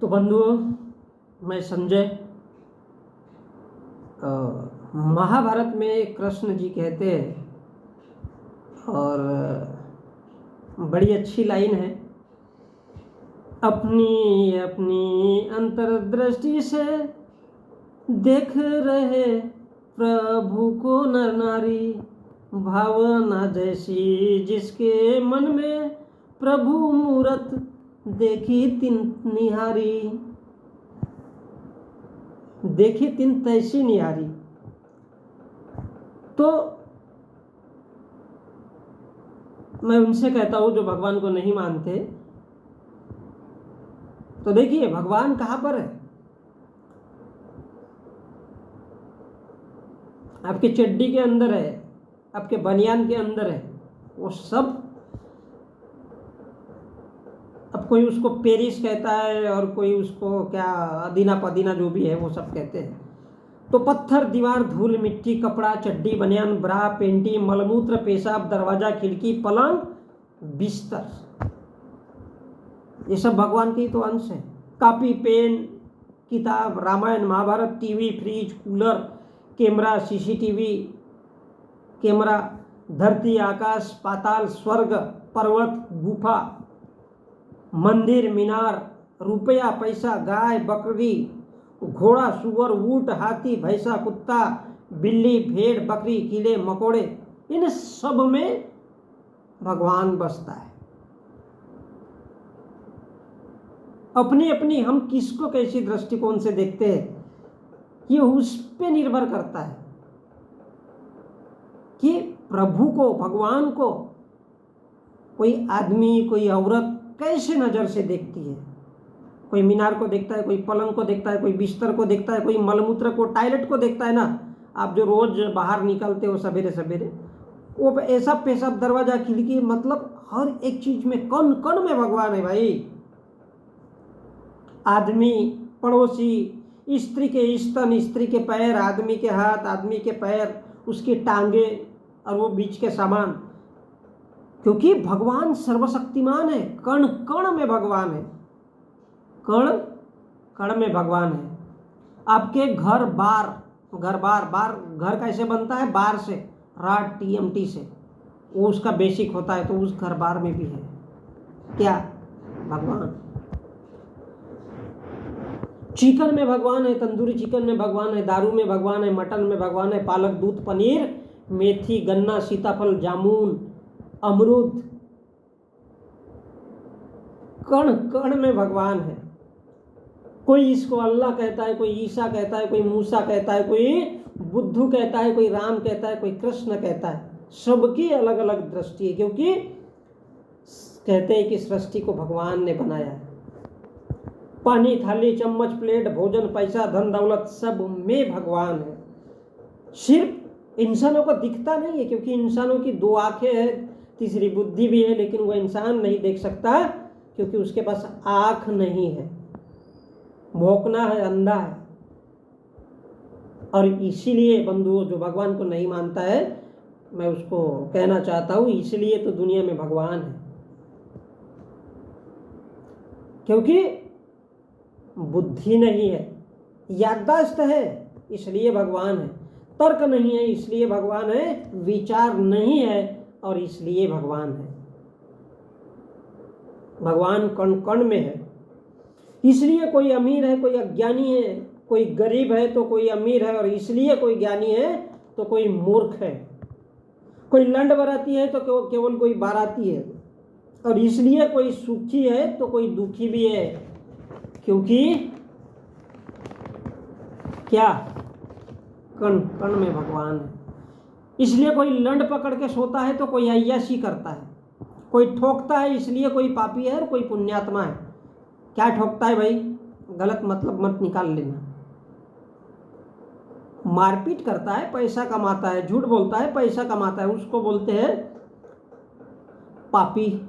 तो बंधुओं, मैं संजय। महाभारत में कृष्ण जी कहते हैं, और बड़ी अच्छी लाइन है, अपनी अपनी अंतर्दृष्टि से देख रहे प्रभु को नर नारी, भावना जैसी जिसके मन में प्रभु मूरत देखी तिन निहारी, देखी तिन तैसी निहारी। तो मैं उनसे कहता हूं जो भगवान को नहीं मानते, तो देखिए भगवान कहां पर है। आपकी चड्डी के अंदर है, आपके बनियान के अंदर है, वो सब। अब कोई उसको पेरिस कहता है और कोई उसको क्या अदीना पदीना जो भी है वो सब कहते हैं। तो पत्थर, दीवार, धूल, मिट्टी, कपड़ा, चड्डी, बनियान, ब्रा, पेंटी, मलमूत्र, पेशाब, दरवाजा, खिड़की, पलंग, बिस्तर, ये सब भगवान के ही तो अंश है। कॉपी, पेन, किताब, Ramayana, Mahabharata, TV, fridge, cooler, camera, CCTV camera, धरती, आकाश, पाताल, स्वर्ग, पर्वत, गुफा, मंदिर, मीनार, रुपया, पैसा, गाय, बकरी, घोड़ा, सुअर, ऊंट, हाथी, भैंसा, कुत्ता, बिल्ली, भेड़, बकरी, कीड़े मकोड़े, इन सब में भगवान बसता है। अपनी अपनी हम किसको कैसी दृष्टिकोण से देखते हैं, ये उस पे निर्भर करता है कि प्रभु को, भगवान को कोई आदमी, कोई औरत कैसे नजर से देखती है। कोई मीनार को देखता है, कोई पलंग को देखता है, कोई बिस्तर को देखता है, कोई मलमूत्र को, टॉयलेट को देखता है ना। आप जो रोज बाहर निकलते हो सवेरे सवेरे, वो ऐसा पेशाब, दरवाजा, खिड़की, मतलब हर एक चीज में, कण कण में भगवान है भाई। आदमी, पड़ोसी, स्त्री के स्तन, स्त्री के पैर, आदमी के हाथ, आदमी के पैर, उसकी टांगे और वो बीच के सामान, क्योंकि भगवान सर्वशक्तिमान है। कण कण में भगवान है, कण कण में भगवान है। आपके घर घर कैसे बनता है? बार से, राड, टीएमटी से, वो उसका बेसिक होता है। तो उस घर बार में भी है क्या? भगवान। चिकन में भगवान है, तंदूरी चिकन में भगवान है, दारू में भगवान है, मटन में भगवान है, पालक, दूध, पनीर, मेथी, गन्ना, सीताफल, जामुन, अमरूद, कण कण में भगवान है। कोई इसको अल्लाह कहता है, कोई ईसा कहता है, कोई मूसा कहता है, कोई बुद्धू कहता है, कोई राम कहता है, कोई कृष्ण कहता है। सबकी अलग अलग दृष्टि है, क्योंकि कहते हैं कि सृष्टि को भगवान ने बनाया है। पानी, थाली, चम्मच, प्लेट, भोजन, पैसा, धन दौलत, सब में भगवान है। सिर्फ इंसानों को दिखता नहीं है, क्योंकि इंसानों की दो आंखें हैं, तीसरी बुद्धि भी है, लेकिन वह इंसान नहीं देख सकता क्योंकि उसके पास आंख नहीं है, भौंकना है, अंधा है। और इसीलिए बंधुओं, जो भगवान को नहीं मानता है, मैं उसको कहना चाहता हूं, इसलिए तो दुनिया में भगवान है, क्योंकि बुद्धि नहीं है, याददाश्त है इसलिए भगवान है, तर्क नहीं है इसलिए भगवान है, विचार नहीं है और इसलिए भगवान है। भगवान कण कण में है। इसलिए कोई अमीर है, कोई अज्ञानी है, कोई गरीब है तो कोई अमीर है, और इसलिए कोई ज्ञानी है तो कोई मूर्ख है, कोई लंड बराती है तो केवल कोई बाराती है, और इसलिए कोई सुखी है तो कोई दुखी भी है, क्योंकि क्या? कण कण में भगवान है। इसलिए कोई लंड पकड़ के सोता है तो कोई अय्याशी करता है, कोई ठोकता है इसलिए कोई पापी है और कोई पुण्यात्मा है। क्या ठोकता है भाई? गलत मतलब मत निकाल लेना। मारपीट करता है, पैसा कमाता है, झूठ बोलता है, पैसा कमाता है, उसको बोलते हैं पापी।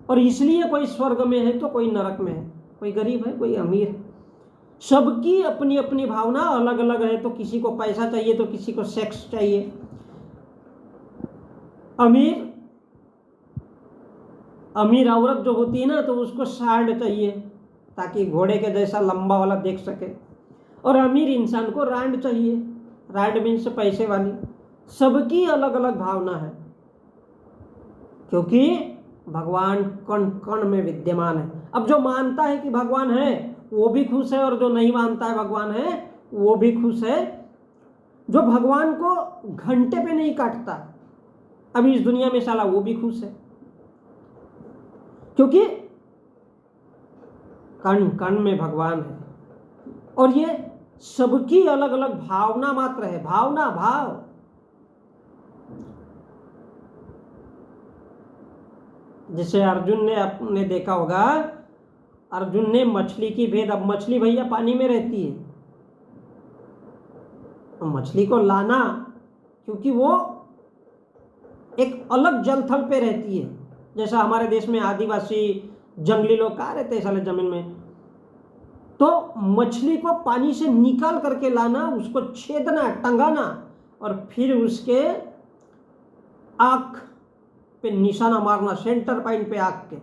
और इसलिए कोई स्वर्ग में है तो कोई नरक में है, कोई गरीब है, कोई अमीर है। सबकी अपनी अपनी भावना अलग अलग है। तो किसी को पैसा चाहिए तो किसी को सेक्स चाहिए। अमीर औरत जो होती है ना, तो उसको साल्ट चाहिए, ताकि घोड़े के जैसा लंबा वाला देख सके। और अमीर इंसान को रांड चाहिए, रांड मीन्स पैसे वाली। सबकी अलग अलग भावना है, क्योंकि भगवान कण कण में विद्यमान है। अब जो मानता है कि भगवान है वो भी खुश है, और जो नहीं मानता है भगवान है वो भी खुश है। जो भगवान को घंटे पे नहीं काटता अभी इस दुनिया में साला, वो भी खुश है, क्योंकि कण कण में भगवान है। और ये सबकी अलग अलग भावना मात्र है, भावना, भाव। जैसे अर्जुन ने, आपने देखा होगा, अर्जुन ने मछली की भेद, अब मछली भैया पानी में रहती है, तो मछली को लाना, क्योंकि वो एक अलग जल थल पे रहती है। जैसा हमारे देश में आदिवासी जंगली लोग कहाँ रहते हैं साले जमीन में, तो मछली को पानी से निकाल करके लाना, उसको छेदना, टंगाना, और फिर उसके आँख पे निशाना मारना, सेंटर पॉइंट पे आँख के,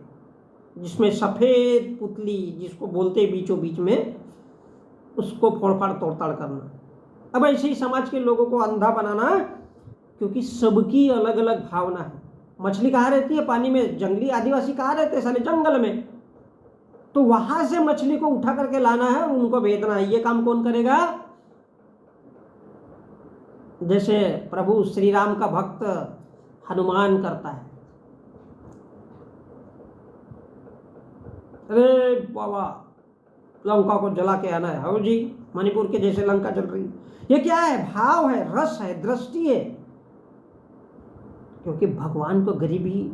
जिसमें सफ़ेद पुतली जिसको बोलते बीचों बीच में, उसको फोड़फाड़ तोड़ताड़ करना। अब ऐसे ही समाज के लोगों को अंधा बनाना, क्योंकि सबकी अलग अलग भावना है। मछली कहाँ रहती है? पानी में। जंगली आदिवासी कहाँ रहते हैं साले? जंगल में। तो वहां से मछली को उठा करके लाना है और उनको भेजना है। ये काम कौन करेगा? जैसे प्रभु श्री राम का भक्त हनुमान करता है। अरे बाबा, लंका को जला के आना है। हो जी, मणिपुर के जैसे लंका जल रही है। ये क्या है? भाव है, रस है, दृष्टि है। क्योंकि भगवान को गरीबी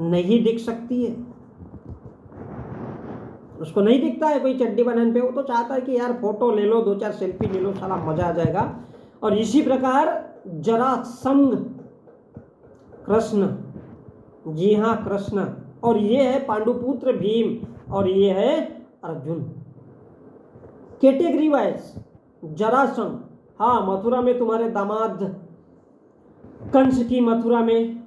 नहीं दिख सकती है, उसको नहीं दिखता है कोई चड्डी बनाने पे। वो तो चाहता है कि यार फोटो ले लो, 2-4 सेल्फी ले लो, साला मजा आ जाएगा। और इसी प्रकार जरासंध कृष्ण, जी हाँ कृष्ण, और ये है पांडुपुत्र भीम, और ये है अर्जुन। कैटेगरी वाइज जरासंध, हाँ मथुरा में तुम्हारे दामाद कंस की मथुरा में